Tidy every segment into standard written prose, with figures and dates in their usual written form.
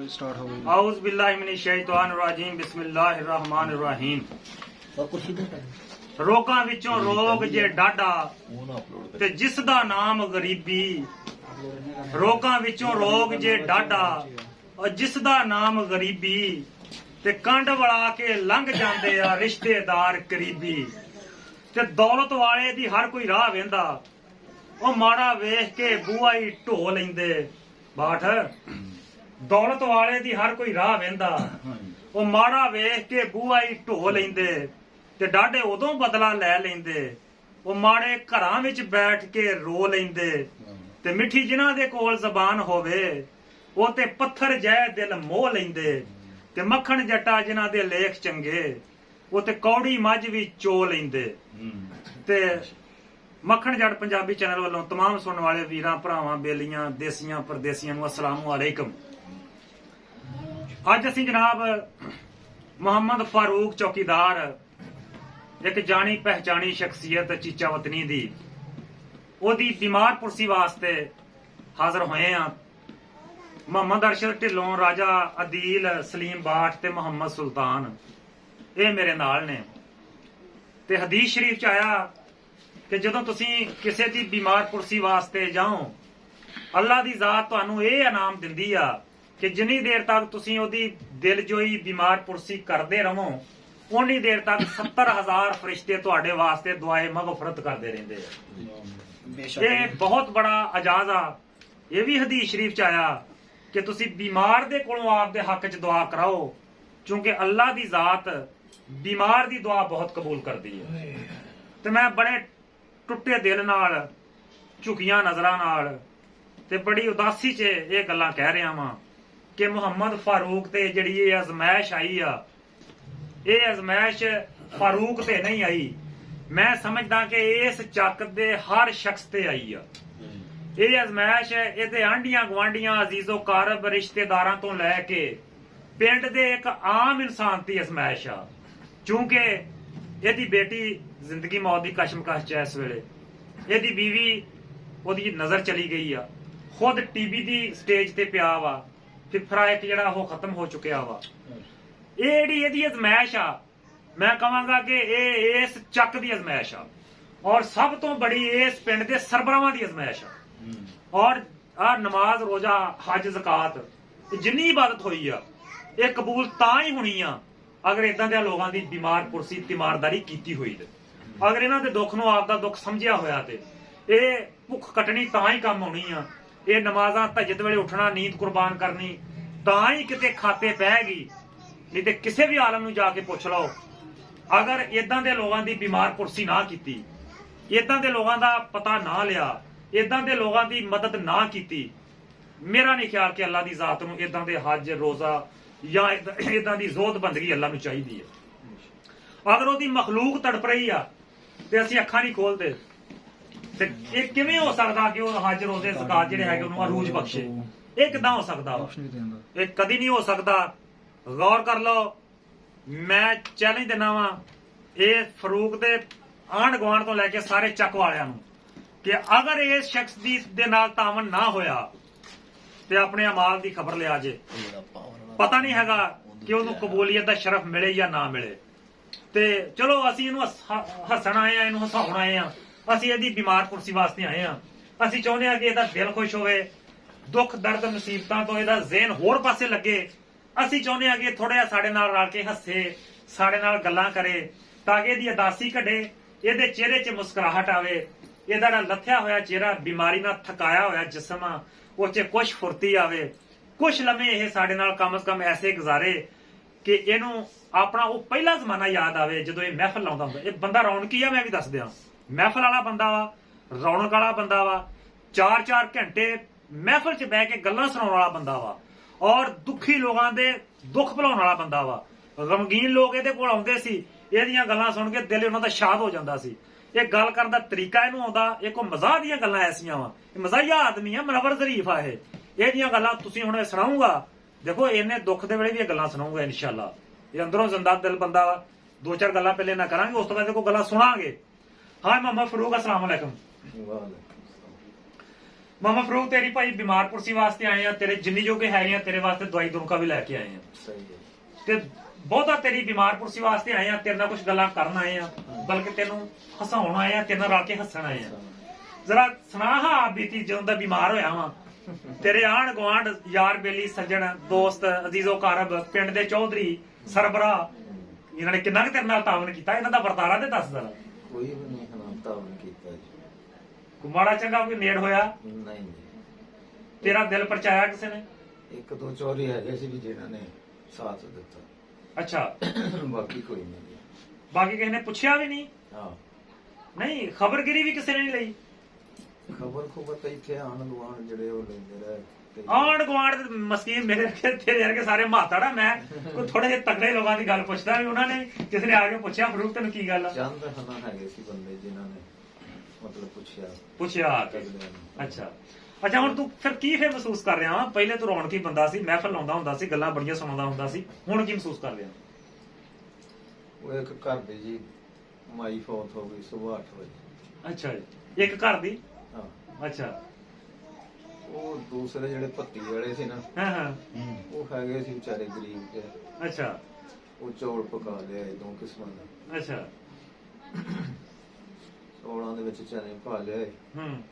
Start हो गई। आउज़ बिल्लाहि मिनश शैतानिर रजीम बिस्मिल्लाहिर रहमानिर रहीम। रोगां विचों रोग जे डाढा ते जिस दा नाम गरीबी। रोगां विचों रोग जे डाढा और जिस दा नाम गरीबी ते कंड वड़ा के लंघ जांदे आ रिश्तेदार करीबी। ते दौलत वाले दी हर कोई राह वेंदा ओ माड़ा वेख के बूआ ही ढो लैंदे। बाठ दौलत वाले दी हर कोई राह वेंदा ओ माड़ा वेख के बूआ ही ढो लैंदे ते डाढे उदों बदला लै लैंदे ओ माड़े घरां विच बैठ के रो लैंदे ते मिठी जिन्हां दे कोल ज़बान होवे ओ ते पत्थर जै दिल मोह लैंदे ते मक्खण जट्टा जिन्हां दे लेख चंगे ओ ते कौड़ी मੱਝ भी चो लैंदे। ते मक्खण जट पंजाबी चैनल वालों तमाम सुनने वाले वीरां भरावां बेलियां देसियां परदेसियां नूं अस्सलामु अलैकुम। अज असीं जनाब मुहम्मद फारूक चौकीदार एक जानी पहचानी शख्सियत चीचा वतनी दी ओदी बीमार पुरसी वास्ते हाजिर होए हां। मुहम्मद अरशद ढिल्लों, राजा अदील, सलीम बाठ ते मुहम्मद सुल्तान ये मेरे नाल ने। ते हदीस शरीफ च आया कि जदों तुसीं किसी दी बीमार पुरसी वास्ते जाओ अल्लाह दी जात तुहानूं ये इनाम दिंदी आ कि जिन्नी देर तक तुसीं ओदी दिलजोई बीमार पुरसी करदे रहो उन्नी देर तक 70,000 फरिश्ते तुहाडे वास्ते दुआए मगफरत करदे रहिंदे आ। ये बहुत बड़ा अजाज आ। ये भी हदीस शरीफ च आया कि तुसीं बीमार दे कोलों आप दे हक च दुआ कराओ क्योंकि अल्लाह दी जात बीमार दी दुआ बहुत कबूल करदी है। ते मैं बड़े टुੱਟੇ दिल नाल झुकियां नजरां नाल ते बड़ी उदासी च ये गल्लां कह रहा वां कि मुहम्मद फारूक ते जिहड़ी ये अजमैश आई आ ये अजमैश फारूक ते नहीं आई। मैं समझदा कि इस चक दे हर शख्स ते आई आ। ये अजमैश इहदे आंढियां गुआंढियां अजीजो कारब रिश्तेदारां तो लैके पिंड दे एक आम इंसान दी अजमैश आ। क्योंकि ਇਹਦੀ बेटी जिंदगी मौत की कशमकश च इस वेले ਇਹਦੀ बीवी ਉਹਦੀ नजर चली गई आ। खुद टीबी की स्टेज ते पिया वा फिफरा एक जिहड़ा ਉਹ खत्म हो चुकिया वा। ਇਹ ਜਿਹੜੀ ਇਹਦੀ अजमैश आ मैं कहांगा कि ਇਹ इस ਚੱਕ ਦੀ अजमैश आ और सब तो बड़ी इस पिंड ਦੇ ਸਰਬਰਾਵਾਂ ਦੀ अजमैश आ। और आ नमाज रोजा हज ज़कात जिन्नी इबादत होई आ ਇਹ कबूल ਤਾਂ ਹੀ ਹੋਣੀ ਆ अगर इदां दे लोगों की बीमार पुरसी तीमारदारी की हुई ते अगर इन्हां दे दुख नूं आपदा दुख समझिया होया ते ये भुख कटनी तां ही काम आउणी आ। ये नमाज़ां तहज्जुद वेले उठना नींद कुर्बान करनी तां ही किते खाते पैगी नहीं ते किसी भी आलम नूं जाके पुछ लो अगर इदां दे लोगों की बीमार पुरसी ना कीती इदां दे लोगों का पता ना लिया इदां दे लोगों की मदद ना कीती मेरा नहीं ख्याल कि अल्लाह की जात नूं इदां दे हज रोज़ा या इदां दी जोत बंदगी अल्लाह नूं चाहीदी है। अगर ओदी मखलूक तड़प रही आ ते असीं अखां नहीं खोलदे ते इह किवें हो सकदा कि ओह हज रोजे ज़कात जिहड़े हैगे ओहनूं अरूज बख्शे। इह किदां हो सकदा वा? इह कदी नहीं हो सकदा। गौर कर लो मैं चैलेंज दिना वां इह फरूक दे आंढ गुआंढ तो लैके सारे ਚੱਕ वालियां नूं कि अगर इस शख्स दी दे नाल तावन ना होया ते अपने अमाल दी खबर लिया जे पता नहीं हैगा कि उन्होंने कबूलियत का शरफ मिले या ना मिले। ते चलो असीं इहनूं हसण आए हैं, इहनूं हसाउण आए हैं, असीं इहदी बीमार पुरसी वास्ते आए हैं। असीं चाहुंदे हां कि इहदा दिल खुश होवे, दुख दर्द मुसीबतां तो इहदा ज़हन होर पासे लगे। असीं चाहुंदे हां कि थोड़ा जिहा साडे नाल रल के हसे, साडे नाल गल्लां करे ताकि इहदी अदासी घटे, इहदे चेहरे 'च मुस्कुराहट आवे, इहदा जिहड़ा लथया होया चेहरा बीमारी नाल थकाया होया जिस्म आ उह 'च कुछ फुर्ती आवे। कुछ लम्हे यह साडे नाल कम से कम ऐसे गुजारे कि इहनूं अपना वो पहला जमाना याद आवे जदों ये महफिल लाउंदा हुंदा। इह बंदा रौनकी आ, मैं भी दस दियां महफिल वाला बंदा वा, रौनक वाला बंदा वा, 4-4 घंटे महफिल च बह के गल्लां सुणाउण वाला बंदा वा और दुखी लोगों के दुख भुलाउण वाला बंदा वा। गमगीन लोग इहदे कोल आउंदे सी, इहदियां गल्लां सुण के दिल उन्हां दा शाद हो जांदा सी। ये गल करन दा तरीका इहनूं आउंदा, ये कोई मज़ाक दीयां गल्लां ऐसियां वा, मज़ाहिया आदमी आ, मनवर ज़रीफ आ इह। ਇਹਦੀਆਂ ਗੱਲਾਂ ਤੁਸੀਂ ਹੁਣ ਸੁਣਾਉਂਗਾ देखो इन्ने दुख के वेले भी गल्लां सुनाऊंगा इंशाअल्लाह। ये अंदरों जिंदा दिल बंदा वा, 2-4 गल्लां पहले ना करांगे उस तो बाद देखो गल्लां सुनांगे। हाँ मोहम्मद फरूक अस्सलाम वालेकुम। ਮਾਮਾ ਫਰੂਕ ਤੇਰੀ ਭਾਈ ਬਿਮਾਰ ਪੁਰਸੀ ਵਾਸਤੇ ਆਏ ਆ, ਤੇਰੇ ਜਿੰਨੀ ਜੋਗੇ ਹੈਗੇ ਆ ਤੇਰੇ ਵਾਸਤੇ ਦਵਾਈ ਦੁਮਕਾ ਵੀ ਲੈ ਕੇ ਆਏ ਆ। ਸਹੀ ਹੈ। ਤੇ ਬਹੁਤਾ ਤੇਰੀ ਬਿਮਾਰ ਪੁਰਸੀ ਵਾਸਤੇ ਆਏ ਆ, ਤੇਰੇ ਨਾਲ ਕੁਝ ਗੱਲਾਂ ਕਰਨ ਆਏ ਆ, ਬਲਕਿ ਤੈਨੂੰ ਹਸਾਉਣ ਆਏ ਆ, ਤੇਰੇ ਨਾਲ ਰਲ ਕੇ ਹੱਸਣ ਆਏ ਆ। ਜ਼ਰਾ ਸੁਣਾ ਹਾਂ ਬੀਤੀ ਜਦੋਂ ਦਾ ਬਿਮਾਰ ਹੋਇਆ ਵਾਂ, ਤੇਰੇ ਆਂਢ ਗੁਆਂਢ ਯਾਰ ਬੇਲੀ ਸੱਜਣ ਦੋਸਤ ਅਜ਼ੀਜ਼ੋ ਕਾਰਬ ਪਿੰਡ ਦੇ ਚੌਧਰੀ ਸਰਬਰਾ ਇਹਨਾਂ ਨੇ ਕਿੰਨਾ ਕੁ ਤੇਰੇ ਨਾਲ ਤਾਵਨ ਕੀਤਾ, ਇਹਨਾਂ ਦਾ ਵਰਤਾਰਾ ਤੇ ਦੱਸ ਜ਼ਰਾ। ਕੋਈ ਵੀ ਨਹੀਂ ਹਨਾ ਤਾਵਨ ਕੀਤਾ ਜੀ। ਕੋਈ ਮਾੜਾ ਚੰਗਾ ਕੋਈ ਨੇੜ ਹੋਇਆ, ਨਹੀਂ ਜੀ। ਤੇਰਾ ਦਿਲ ਪਰਚਾਇਆ ਕਿਸੇ ਨੇ? ਇੱਕ ਦੋ ਚੋਰੀ ਹੈਗੇ ਸੀ ਵੀ ਜਿਨ੍ਹਾਂ ਨੇ ਸਾਥ ਦਿੱਤਾ। ਅੱਛਾ, ਬਾਕੀ ਕੋਈ ਨਹੀਂ ਜੀ। ਬਾਕੀ ਕਿਸੇ ਨੇ ਪੁੱਛਿਆ ਵੀ ਨਹੀਂ? ਹਾਂ, ਨਹੀਂ, ਖਬਰਗਿਰੀ ਵੀ ਕਿਸੇ ਨੇ ਨਹੀਂ ਲਈ? ਖਬਰ ਤਾਂ ਇੱਥੇ ਆਣ ਗੁਆਂਢ ਜਿਹੜੇ ਉਹ ਲੈਂਦੇ ਰਹੇ ਤੇ ਆਂਢ ਗੁਆਂਢ ਮਸਕੀਨ ਮੇਰੇ ਤੇਰੇ ਵਰਗੇ ਸਾਰੇ ਮਾਤਾੜਾ। ਮੈਂ ਕੋਈ ਥੋੜੇ ਜਿਹੇ ਤਕੜੇ ਲੋਕਾਂ ਦੀ ਗੱਲ ਪੁੱਛਦਾ ਵੀ ਉਹਨਾਂ ਨੇ ਕਿਸੇ ਨੇ ਆ ਕੇ ਪੁੱਛਿਆ ਫਰੂਕ ਤੈਨੂੰ ਕੀ ਗੱਲ ਆ? ਚੰਦ ਹਨਾ ਹੈਗੇ ਸੀ ਬੰਦੇ ਜਿਨ੍ਹਾਂ ਨੇ ਮਤਲਬ ਪੁੱਛਿਆ ਆ ਕੇ। ਅੱਛਾ ਅੱਛਾ, ਹੁਣ ਤੂੰ ਫਿਰ ਕੀ ਮਹਿਸੂਸ ਕਰ ਰਿਹਾ ਵਾ? ਪਹਿਲੇ ਤੂੰ ਰੌਣਕੀ ਬੰਦਾ ਸੀ, ਮਹਿਫਲ ਲਾਉਂਦਾ ਹੁੰਦਾ ਸੀ, ਗੱਲਾਂ ਬੜੀਆਂ ਸੁਣਾਉਂਦਾ ਹੁੰਦਾ ਸੀ, ਹੁਣ ਕੀ ਮਹਿਸੂਸ ਕਰ ਰਿਹਾ? ਉਹ ਇੱਕ ਘਰ ਦੇ ਜੀ ਮਾਈ ਫੌਤ ਹੋ ਗਈ ਸੁਬਾਹ 8 ਵਜੇ। ਅੱਛਾ ਜੀ, ਇੱਕ ਘਰ ਦੀ? ਹਾਂ। ਅੱਛਾ। ਉਹ ਦੂਸਰੇ ਜਿਹੜੇ ਭੱਤੀ ਵਾਲੇ ਸੀ ਨਾ, ਹਾਂ ਹਾਂ, ਉਹ ਹੈਗੇ ਸੀ ਵਿਚਾਰੇ ਗਰੀਬ ਤੇ ਅੱਛਾ ਉਹ ਚੌਲ ਪਕਾ ਲਿਆ ਦੋ ਕਿਸਮਾਂ ਦਾ। ਅੱਛਾ। ਚੌਲਾਂ ਦੇ ਵਿੱਚ ਚਨੇ ਪਾ ਲਿਆਏ, ਹੂੰ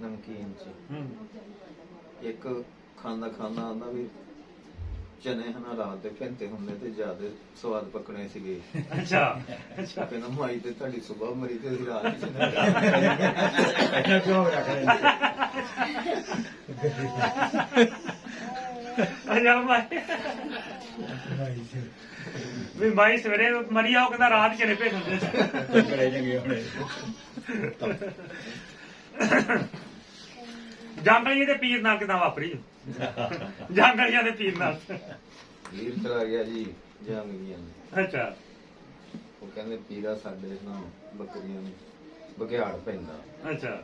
ਨਮਕੀਨ ਚ। ਹੂੰ ਇੱਕ ਖਾਂਦਾ ਆਂਦਾ ਵੀ ਚਨੇ ਹਨਾ ਰਾਤ ਦੇ ਘੰਟੇ ਹੁੰਦੇ ਤੇ ਜ਼ਿਆਦਾ ਸਵਾਦ ਪਕਣੇ ਸੀਗੇ। ਅੱਛਾ ਅੱਛਾ। ਕਹਿੰਦਾ ਮਾਈ ਤੇ ਤੁਹਾਡੀ ਸੁਬਾਹ ਮਰੀ ਤੇ ਅਸੀਂ ਰਾਤ ਚ ਅੱਛਾ, ਕਿਉਂ ਰੱਖਦੇ? ਅੱਛਾ ਮਾਈ ਵੀ ਮਾਈ ਸਵੇਰੇ ਮਰੀ ਆ, ਉਹ ਕਹਿੰਦਾ ਰਾਤ ਚਲੇ ਭੇਜ ਦਿੰਦੇ ਸੀ। ਬੜੇ ਚੰਗੇ ਹੋਣੇ। ਜੰਗਲੀਆਂ ਦੇ ਪੀਰ ਨਾਲ ਕਿਦਾਂ ਵਾਪਰੀ? ਜੰਗਲੀਆਂ ਦੇ ਪੀਰ ਨਾਲ ਲੀਰ ਚਲਾ ਗਿਆ ਜੀ ਜਾਂਗੀਆਂ ਨੇ। ਅੱਛਾ। ਉਹ ਕਹਿੰਦੇ ਪੀਰਾ ਸਾਡੇ ਨਾਲ ਬੱਕਰੀਆਂ ਨੂੰ ਬਘਿਆੜ ਪੈਂਦਾ, ਅੱਛਾ।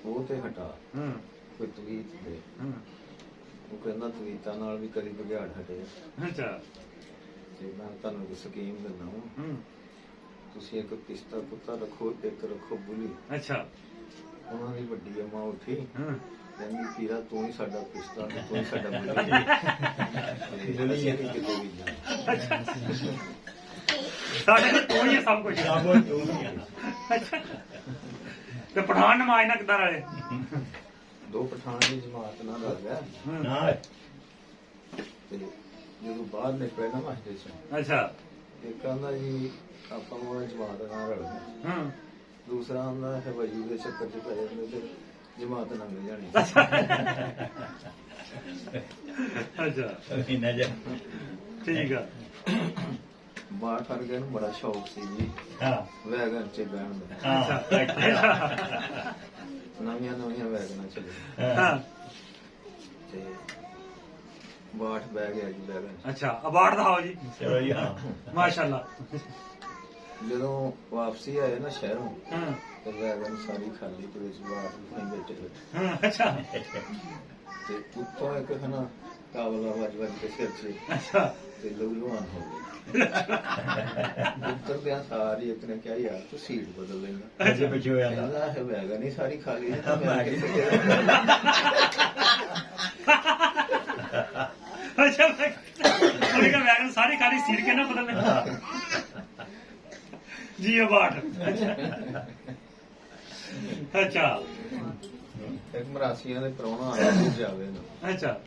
ਉਹ ਤੇ ਹਟਾ ਹੂੰ ਕੋਈ ਤਵੀਤ ਦੇ। ਹੂੰ ਉਹ ਕਹਿੰਦਾ ਤਵੀਤਾਂ ਨਾਲ ਵੀ ਕਦੀ ਬਘਿਆੜ ਹਟੇ। ਅੱਛਾ। ਤੇ ਮੈਂ ਤੁਹਾਨੂੰ ਇੱਕ ਸਕੀਮ ਦਿੰਦਾ ਹਾਂ, ਹੂੰ ਤੁਸੀਂ ਇੱਕ ਕਿਸ਼ਤਾ ਕੁੱਤਾ ਰੱਖੋ, ਇੱਕ ਰੱਖੋ ਬੁਲੀ। ਅੱਛਾ। ਉਹਨਾਂ ਦੀ ਵੱਡੀ ਅੰਮਾ ਉੱਠੀ, ਹੂੰ ਕਹਿੰਦੀ ਪੀਰਾ ਤੂੰ ਹੀ ਸਾਡਾ ਕਿਸ਼ਤਾ ਤੇ ਤੂੰ ਹੀ ਸਾਡਾ ਬੁਲੀ। ਤੇ ਅਸੀਂ ਨੀ ਕਿਤੇ ਵੀ ਜਾਣਾ। ਸਾਡੇ ਲਈ ਤੂੰ ਹੀ ਹੈ ਸਭ ਕੁਝ। ਸਾਬੋ ਤੂੰ ਹੀ ਆ। ਅੱਛਾ। ਤੇ ਪਠਾਨ ਨਮਾਜ਼ ਨਾ ਕਿੱਦਾਂ ਰਲੇ? ਦੋ ਪਠਾਨ ਦੀ ਜਮਾਤ ਨਾਲ ਰਲ ਗਿਆ ਨਾ ਤੇ ਜਦੋਂ ਬਾਹਰ ਨਿਕਲੇ ਨਾ ਮਸਜਿਦ ਚੋਂ, ਅੱਛਾ। ਇੱਕ ਕਹਿੰਦਾ ਜੀ ਆਪਾਂ ਉਹ ਜਮਾਤ ਨਾਲ ਰਲ ਗਏ। ਹੂੰ ਦੂਸਰਾ ਆਂਦਾ ਹੈ ਵਜੂ ਦੇ ਚੱਕਰ ਚ ਪੈ ਜਾਂਦੇ ਤੇ ਜਮਾਤ ਲੰਘ ਜਾਣੀ। ਅੱਛਾ ਇੰਨਾ ਜਿਹਾ। ਠੀਕ ਆ। ਬਾਹਰ ਫੜ ਗਿਆ ਨੂੰ ਬੜਾ ਸ਼ੌਕ ਸੀ ਜੀ ਹਾਂ ਵੈਗਨ ਚ ਬਹਿਣ ਦਾ। ਹਾਂ। ਨਵੀਆਂ ਵੈਗਨਾਂ ਚਲੇ ਹਾਂ ਤੇ ਬਾਠ ਬਹਿ ਗਿਆ ਜੀ ਵੈਗਨ। ਅੱਛਾ, ਅਵਾਰਡ ਦਿਖਾਓ ਜੀ। ਚਲੋ ਜੀ, ਹਾਂ। ਮਾਸ਼ਾਅੱਲਾ। ਜਦੋਂ ਵਾਪਸੀ ਆਏ ਨਾ ਸ਼ਹਿਰੋਂ ਹਾਂ ਤੇ ਵੈਗਨ ਸਾਰੀ ਖਾਲੀ ਤੇ ਵਿੱਚ ਬਾਠ ਨਹੀਂ ਬੈਠੇ ਹੋਏ ਹਾਂ। ਅੱਛਾ ਤੇ ਉੱਤੋਂ ਇੱਕ ਹਨਾ ਕਾਬਲਾ ਵੱਜ ਕੇ ਸਿਰ 'ਚ ਅੱਛਾ। ਤੇ ਲਹੂਲੁਹਾਨ ਹੋ ਗਈ। ਉੱਤਰਦਿਆਂ ਸਾਰੀ ਇੱਕ ਨੇ ਕਿਹਾ ਯਾਰ ਤੂੰ ਸੀਟ ਬਦਲ ਲੈਂਦਾ। ਅੱਛੇ ਪਿੱਛੇ ਹੋਇਆ ਦਾ। ਕਹਿੰਦਾ ਇਹ ਵੈਗਨ ਹੀ ਸਾਰੀ ਖਾਲੀ ਹੈ ਤਾਂ ਮੈਂ ਕਿੱਥੇ ਅੱਛਾ ਉਹਨੇ ਕਿਹਾ ਵੈਗਨ ਸਾਰੀ ਖਾਲੀ ਸੀਟ ਕੇ ਨਾ ਬਦਲਨੇ ਜੀ ਅਵਾਰਡ। ਅੱਛਾ ਇੱਕ ਮਰਾਸੀਆਂ ਦੇ ਪ੍ਰਾਹੁਣਾ ਆਇਆ ਸੀ ਜਾਵੇ ਨਾ। ਅੱਛਾ।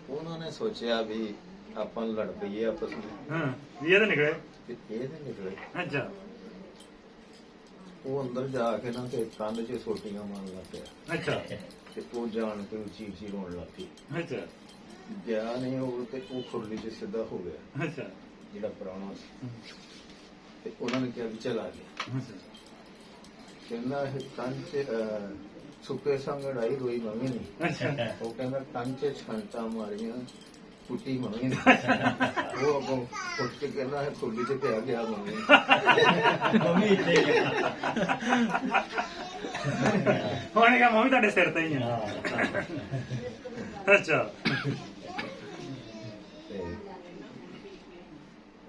ਉਹਨਾਂ ਨੇ ਸੋਚਿਆ ਵੀ ਆਪਾਂ ਲੜ ਪਈਏ ਆਪਸ ਵਿੱਚ ਹਾਂ ਇਹ ਤਾਂ ਨਿਕਲੇ। ਤੇ ਇਹ ਤੇ ਨਿਕਲੇ। ਅੱਛਾ। ਉਹ ਅੰਦਰ ਜਾ ਕੇ ਨਾ ਤੇ ਕੰਧ 'ਚ ਸੋਟੀਆਂ ਮਾਰਨ ਲੱਗ ਪਿਆ ਅੱਛਾ ਤੇ ਉਹ ਜਾਣ ਕੇ ਉੱਚੀ ਉੱਚੀ ਰੋਣ ਲੱਗ ਪਈ। ਅੱਛਾ ਗਿਆ ਨਹੀਂ ਉਹ ਤੇ ਉਹ ਖੁਰਲੀ 'ਚ ਸਿੱਧਾ ਹੋ ਗਿਆ ਅੱਛਾ ਜਿਹੜਾ ਪ੍ਰਾਹੁਣਾ ਸੀ। ਤੇ ਉਹਨਾਂ ਨੇ ਕਿਹਾ ਵੀ ਚੱਲ ਆ ਗਿਆ। ਕਹਿੰਦਾ ਇਹ ਕੰਨ 'ਚ ਸੁੱਕੇ ਸੰਗ ਲੜਾਈ ਹੋਈ ਮੰਮੀ ਨਹੀਂ। ਅੱਛਾ ਉਹ ਕਹਿੰਦਾ ਕੰਨ 'ਚ ਛੰਟਾਂ ਮਾਰੀਆਂ ਕੁੱਟੀ ਮੰਮੀ ਨੇ। ਉਹ ਅੱਗੋਂ ਉੱਠ ਕੇ ਕਹਿੰਦਾ ਇਹ ਖੁਰਲੀ 'ਚ ਪਿਆ ਗਿਆ ਮੰਮੀ। ਮੰਮੀ ਇੱਥੇ ਹੀ ਆ। ਉਹਨੇ ਕਿਹਾ ਮੰਮੀ ਤੁਹਾਡੇ ਸਿਰ ਤੇ ਹੀ ਆ। ਅੱਛਾ। ਤੇ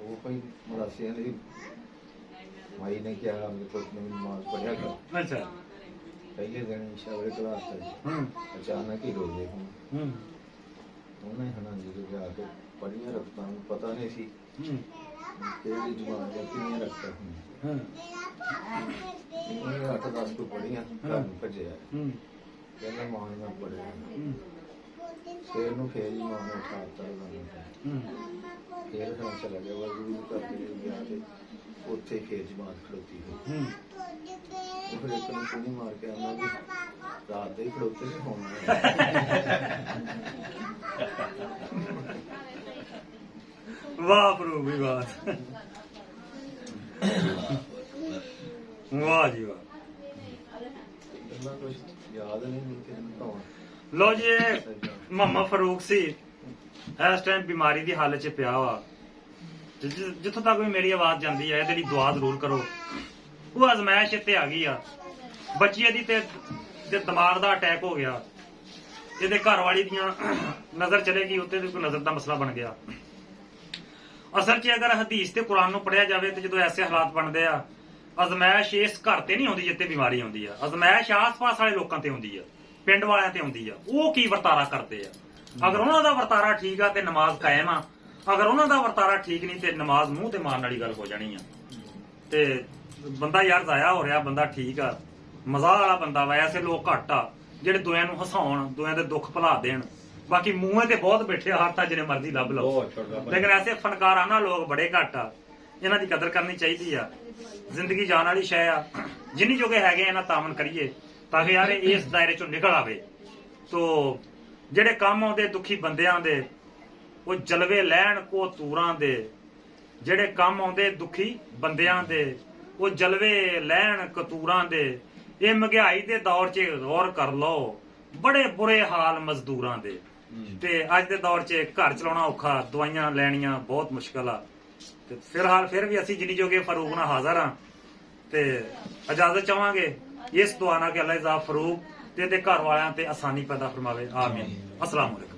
ਉਹ ਕੋਈ ਮਰਾਸੀਆਂ ਦੀ ਮਾਈ ਨੇ ਕਿਹਾ ਮੇਰੇ ਕੋਲ ਨਮਾਜ਼ ਪੜਿਆ ਕਰ। ਅੱਛਾ ਪਹਿਲੇ ਦਿਨ ਸ਼ਾਵਰੇ ਕਲਾਸ ਤੇ ਹੂੰ ਅਚਾਨਕ ਹੀ ਰੋ ਗਏ ਹੁਣ ਹੂੰ ਉਹਨੇ ਹਨਾ ਜਦੋਂ ਜਾ ਕੇ ਪੜੀਆਂ ਰਖਤਾਂ ਨੂੰ ਪਤਾ ਨਹੀਂ ਸੀ ਹੂੰ ਕਿਹੜੀ ਜ਼ੁਬਾਨ ਦੀਆਂ ਕਿੰਨੀਆਂ ਰਖਤਾਂ ਹੁੰਦੀਆਂ ਹੂੰ ਉਹਨੇ 8-10 ਤੋਂ ਪੜੀਆਂ ਘਰ ਨੂੰ ਭੱਜਿਆ ਹੂੰ ਕਹਿੰਦਾ ਮਾਂ ਨੇ ਪੜਿਆ ਹੂੰ ਫੇਰ ਨੂੰ ਫੇਰ ਹੀ ਮਾਂ ਨੇ ਉਠਾਤਾ ਉਹਨਾਂ ਹੂੰ ਫੇਰ ਹਾਂ ਚਲਾ ਗਿਆ ਵਜ਼ੂ ਕਰਕੇ ਗਿਆ ਤੇ ਉੱਥੇ ਫੇਰ ਜਮਾਤ ਖੜੋਤੀ ਹੋਈ ਹੂੰ ਉਹ ਫਿਰ ਇੱਕ ਨੂੰ ਕੁਣੀ ਮਾਰ ਕੇ ਆਉਂਦਾ ਵੀ ਰਾਤ ਦੇ ਹੀ ਖੜੋਤੇ ਨਹੀਂ ਹੋਣਾ ਵਾਹ ਪ੍ਰਭੂ ਵੀ ਵਾਹ ਵਾਹ ਜੀ ਵਾਹ ਇੰਨਾ ਕੁਝ ਯਾਦ ਨਹੀਂ ਕਿ ਤਾਂ ਲੋ ਜੀ ਇਹ ਮੁਹੰਮਦ ਫਾਰੂਕ ਸੀ ਇਸ ਟਾਈਮ ਬਿਮਾਰੀ ਦੀ ਹਾਲਤ 'ਚ ਪਿਆ ਵਾ ਜਿੱਥੋਂ ਤੱਕ ਵੀ ਮੇਰੀ ਆਵਾਜ਼ ਜਾਂਦੀ ਹੈ ਇਹਦੇ ਲਈ ਦੁਆ ਜ਼ਰੂਰ ਕਰੋ ਉਹ ਅਜ਼ਮਾਇਸ਼ ਇੱਥੇ ਆ ਗਈ ਆ ਬੱਚੀ ਇਹਦੀ ਤੇ ਦਿਮਾਗ ਦਾ ਅਟੈਕ ਹੋ ਗਿਆ ਇਹਦੇ ਘਰ ਵਾਲੀ ਦੀਆਂ ਨਜ਼ਰ ਚਲੇਗੀ ਉੱਤੇ ਕੋਈ ਨਜ਼ਰ ਦਾ ਮਸਲਾ ਬਣ ਗਿਆ ਅਸਲ 'ਚ ਅਗਰ ਹਦੀਸ ਤੇ ਕੁਰਾਨ ਨੂੰ ਪੜਿਆ ਜਾਵੇ ਤੇ ਜਦੋਂ ਐਸੇ ਹਾਲਾਤ ਬਣਦੇ ਆ ਅਜ਼ਮਾਇਸ਼ ਇਸ ਘਰ ਤੇ ਨਹੀਂ ਆਉਂਦੀ ਜਿੱਥੇ ਬਿਮਾਰੀ ਆਉਂਦੀ ਆ ਅਜ਼ਮਾਇਸ਼ ਆਸ-ਪਾਸ ਵਾਲੇ ਲੋਕਾਂ ਤੇ ਆਉਂਦੀ ਆ ਪਿੰਡ ਵਾਲਿਆਂ ਤੇ ਆਉਂਦੀ ਆ ਉਹ ਕੀ ਵਰਤਾਰਾ ਕਰਦੇ ਆ ਅਗਰ ਉਹਨਾਂ ਦਾ ਵਰਤਾਰਾ ਠੀਕ ਆ ਤੇ ਨਮਾਜ਼ ਕਾਇਮ ਆ ਅਗਰ ਉਹਨਾਂ ਦਾ ਵਰਤਾਰਾ ਠੀਕ ਨਹੀਂ ਤੇ ਨਮਾਜ਼ ਮੂੰਹ ਤੇ ਮਾਰਨ ਵਾਲੀ ਗੱਲ ਹੋ ਜਾਣੀ ਆ ਤੇ ਬੰਦਾ ਯਾਰ ਜ਼ਾਇਆ ਹੋ ਰਿਹਾ ਬੰਦਾ ਠੀਕ ਆ ਮਜ਼ਾਕ ਵਾਲਾ ਬੰਦਾ ਵਾ ਐਸੇ ਲੋਕ ਘੱਟ ਆ ਜਿਹੜੇ ਦੁਆਇਆਂ ਨੂੰ ਹਸਾਉਣ ਦੁਆਇਆਂ ਦੇ ਦੁੱਖ ਭੁਲਾ ਦੇਣ ਬਾਕੀ ਮੂੰਹੇ ਤੇ ਬਹੁਤ ਬੈਠੇ ਆ ਹੱਥਾਂ ਜਿਹਨੇ ਮਰਜ਼ੀ ਲੱਭ ਲਓ ਬਹੁਤ ਛੋਟਾ ਲੇਕਿਨ ਐਸੇ ਫਨਕਾਰਾਨਾ ਲੋਕ ਬੜੇ ਘੱਟ ਆ ਇਹਨਾਂ ਦੀ ਕਦਰ ਕਰਨੀ ਚਾਹੀਦੀ ਆ ਜ਼ਿੰਦਗੀ ਜਾਣ ਵਾਲੀ ਸ਼ੈ ਆ ਜਿੰਨੀ ਜੋਗੇ ਹੈਗੇ ਇਹਨਾਂ ਤਾਮਨ ਕਰੀਏ ਤਾਂ ਕਿ ਯਾਰ ਇਹ ਇਸ ਦਾਇਰੇ ਚੋਂ ਨਿਕਲ ਆਵੇ ਤੋ ਜਿਹੜੇ ਕੰਮ ਆਉਂਦੇ ਦੁਖੀ ਬੰਦਿਆਂ ਦੇ ਉਹ ਜਲਵੇ ਲੈਣ ਕੋ ਤੂਰਾਂ ਦੇ ਜਿਹੜੇ ਕੰਮ ਆਉਂਦੇ ਦੁਖੀ ਬੰਦਿਆਂ ਦੇ ਉਹ ਜਲਵੇ ਲੈਣ ਕਤੂਰਾਂ ਦੇ ਇਹ ਮਹਿੰਗਾਈ ਦੇ ਦੌਰ 'ਚ ਗੌਰ ਕਰ ਲਓ ਬੜੇ ਬੁਰੇ ਹਾਲ ਮਜ਼ਦੂਰਾਂ ਦੇ ਤੇ ਅੱਜ ਦੇ ਦੌਰ 'ਚ ਘਰ ਚਲਾਉਣਾ ਔਖਾ ਦਵਾਈਆਂ ਲੈਣੀਆਂ ਬਹੁਤ ਮੁਸ਼ਕਲ ਆ ਤੇ ਫਿਲਹਾਲ ਫਿਰ ਵੀ ਅਸੀਂ ਜਿੰਨੀ ਜੋਗੇ ਫਾਰੂਕ ਨਾਲ ਹਾਜ਼ਰ ਆ ਤੇ ਇਜਾਜ਼ਤ ਚਾਹਾਂਗੇ ਇਸ ਦੁਆ ਨਾਲ ਕਿ ਅੱਲਾਹ ਇਜ਼ਾ ਫਾਰੂਕ ਤੇ ਇਹਦੇ ਘਰ ਵਾਲਿਆਂ ਤੇ ਆਸਾਨੀ ਪੈਦਾ ਫਰਮਾਵੇ ਆਮੀਨ ਅਸਲਾਮ ਅਲੈਕੁਮ